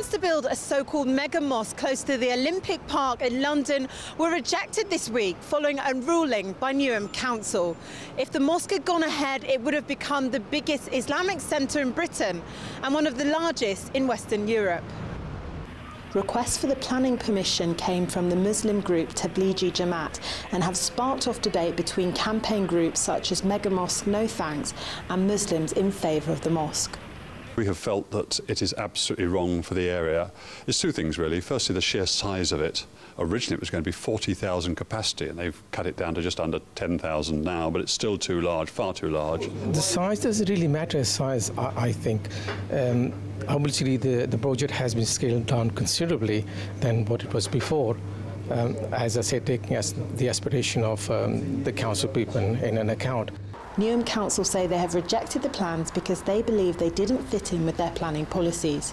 plans to build a so-called mega mosque close to the Olympic Park in London were rejected this week following a ruling by Newham Council. If the mosque had gone ahead, it would have become the biggest Islamic centre in Britain and one of the largest in Western Europe. Requests for the planning permission came from the Muslim group Tablighi Jamaat and have sparked off debate between campaign groups such as Mega Mosque No Thanks and Muslims in favour of the mosque. We have felt that it is absolutely wrong for the area. It's two things really. Firstly, the sheer size of it. Originally it was going to be 40,000 capacity and they've cut it down to just under 10,000 now, but it's still too large, far too large. The size doesn't really matter, size, I think. Obviously the project has been scaled down considerably than what it was before. As I said, taking as the aspiration of the council people in an account. Newham Council say they have rejected the plans because they believe they didn't fit in with their planning policies.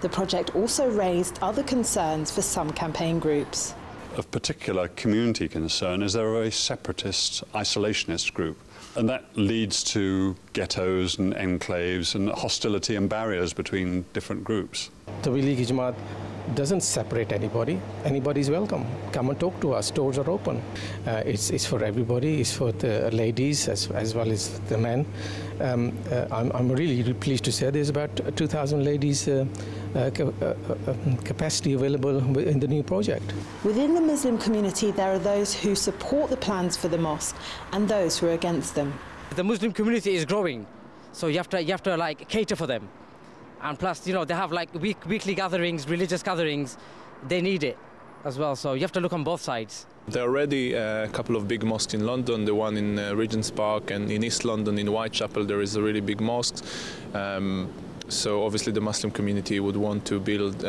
The project also raised other concerns for some campaign groups. Of particular community concern is they're a very separatist, isolationist group, and that leads to ghettos and enclaves and hostility and barriers between different groups. Tablighi Jamaat doesn't separate anybody. Anybody's welcome. Come and talk to us. Doors are open. It's for everybody. It's for the ladies as well as the men. I'm really pleased to say there's about 2,000 ladies capacity available in the new project. Within the Muslim community, there are those who support the plans for the mosque and those who are against them. The Muslim community is growing, so you have to like cater for them. And plus, you know, they have like weekly gatherings, religious gatherings. They need it as well, so you have to look on both sides. There are already a couple of big mosques in London, the one in Regent's Park, and in East London, in Whitechapel, there is a really big mosque. So obviously the Muslim community would want to build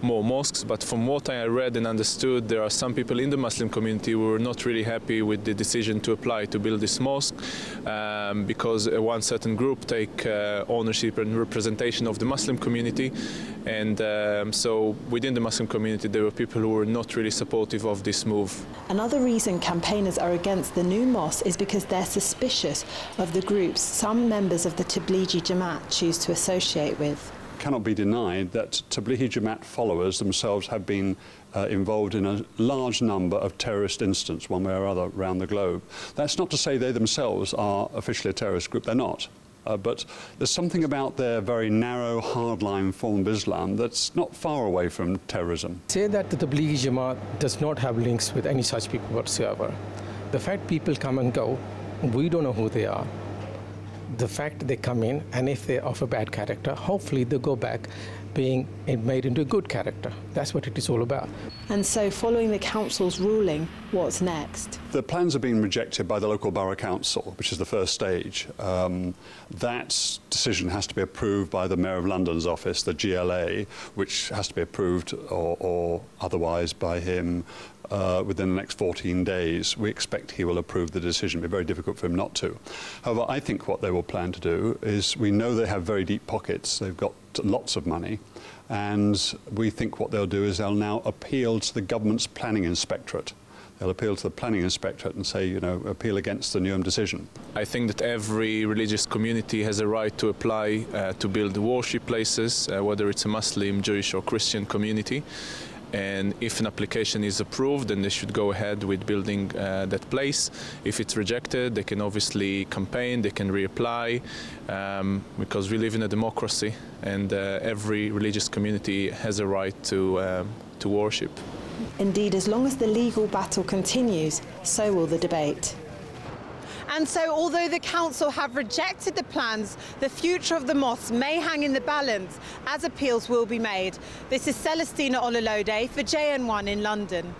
more mosques, but from what I read and understood, there are some people in the Muslim community who are not really happy with the decision to apply to build this mosque because one certain group take ownership and representation of the Muslim community, and so within the Muslim community there were people who were not really supportive of this move. Another reason campaigners are against the new mosque is because they're suspicious of the groups some members of the Tablighi Jamaat choose to associate with. It cannot be denied that Tablighi Jamaat followers themselves have been involved in a large number of terrorist incidents, one way or other, around the globe. That's not to say they themselves are officially a terrorist group, they're not. But there's something about their very narrow, hardline form of Islam that's not far away from terrorism. Say that the Tablighi Jamaat does not have links with any such people whatsoever. The fact people come and go, we don't know who they are. The fact they come in, and if they're of a bad character, hopefully they'll go back being made into a good character. That's what it is all about. And so, following the council's ruling, what's next? The plans have been rejected by the local borough council, which is the first stage. That decision has to be approved by the Mayor of London's office, the GLA, which has to be approved or otherwise by him within the next 14 days. We expect he will approve the decision. It'll be very difficult for him not to. However, I think what they will plan to do is, we know they have very deep pockets. They've got lots of money. And we think what they'll do is they'll now appeal to the government's planning inspectorate. They'll appeal to the planning inspectorate and say, you know, appeal against the Newham decision. I think that every religious community has a right to apply to build worship places, whether it's a Muslim, Jewish or Christian community. And if an application is approved, then they should go ahead with building that place. If it's rejected, they can obviously campaign, they can reapply, because we live in a democracy and every religious community has a right to worship. Indeed, as long as the legal battle continues, so will the debate. And so, although the council have rejected the plans, the future of the mosque may hang in the balance as appeals will be made. This is Celestina Ololode for JN1 in London.